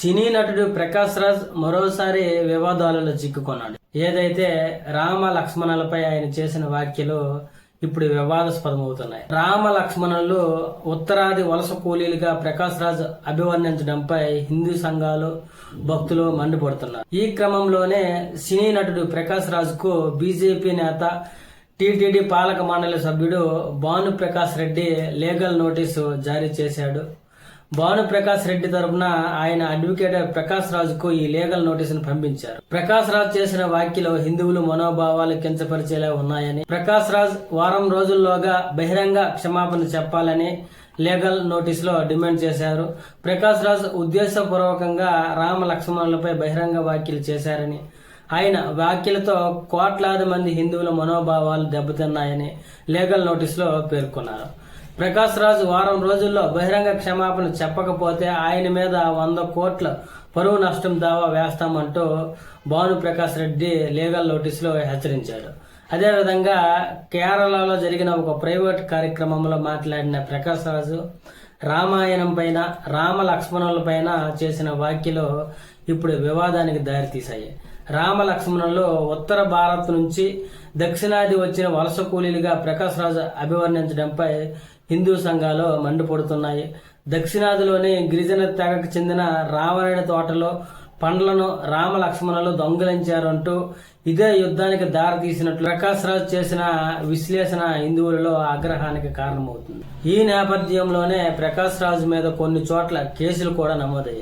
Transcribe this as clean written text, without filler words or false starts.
సినీ నటుడు ప్రకాష్ రాజ్ మరోసారి వివాదాలలో చిక్కుకున్నాడు. ఏదైతే రామ లక్ష్మణులపై ఆయన చేసిన వ్యాఖ్యలు ఇప్పుడు వివాదాస్పదమవుతున్నాయి. రామ లక్ష్మణులు ఉత్తరాది వలస కూలీలుగా ప్రకాష్ రాజ్ అభివర్ణించడంపై హిందూ సంఘాలు భక్తులు మండిపడుతున్నారు. ఈ క్రమంలోనే సినీ నటుడు ప్రకాష్ రాజ్ కు బీజేపీ నేత టీటీడీ పాలక మండలి సభ్యుడు భానుప్రకాష్ రెడ్డి లీగల్ నోటీసు జారీ చేశాడు. భానుప్రకాష్ రెడ్డి తరపున ఆయన అడ్వకేట్ ప్రకాష్ రాజ్ కు ఈ లీగల్ నోటీసును పంపించారు. ప్రకాష్ రాజ్ చేసిన వ్యాఖ్యలు హిందువుల మనోభావాలు కించపరిచేలా ఉన్నాయని, ప్రకాష్ రాజ్ వారం రోజుల్లోగా బహిరంగ క్షమాపణ చెప్పాలని లీగల్ నోటీసులో డిమాండ్ చేశారు. ప్రకాష్ రాజ్ ఉద్దేశపూర్వకంగా రామ లక్ష్మణులపై బహిరంగ వ్యాఖ్యలు చేశారని, ఆయన వ్యాఖ్యలతో కోట్లాది మంది హిందువుల మనోభావాలు దెబ్బతిన్నాయని లీగల్ నోటీసులో పేర్కొన్నారు. ప్రకాష్ రాజ్ వారం రోజుల్లో బహిరంగ క్షమాపణ చెప్పకపోతే ఆయన మీద 100 కోట్ల పరువు నష్టం దావా వేస్తామంటూ భానుప్రకాష్ రెడ్డి లీగల్ నోటీసులో హెచ్చరించాడు. అదేవిధంగా కేరళలో జరిగిన ఒక ప్రైవేట్ కార్యక్రమంలో మాట్లాడిన ప్రకాష్ రాజు రామాయణం పైన, రామ లక్ష్మణుల పైన చేసిన వ్యాఖ్యలు ఇప్పుడు వివాదానికి దారితీశాయి. రామ లక్ష్మణులు ఉత్తర భారత్ నుంచి దక్షిణాది వచ్చిన వలస కూలీలుగా ప్రకాష్ రాజ్ అభివర్ణించడంపై హిందూ సంఘాలు మండిపడుతున్నాయి. దక్షిణాదిలోని గిరిజన తెగకు చెందిన రావణుడి తోటలో పండ్లను రామ లక్ష్మణులు దొంగిలించారంటూ ఇదే యుద్ధానికి దారితీసినట్లు ప్రకాష్ రాజ్ చేసిన విశ్లేషణ హిందువులలో ఆగ్రహానికి కారణమవుతుంది. ఈ నేపథ్యంలోనే ప్రకాష్ రాజ్ మీద కొన్ని చోట్ల కేసులు కూడా నమోదయ్యాయి.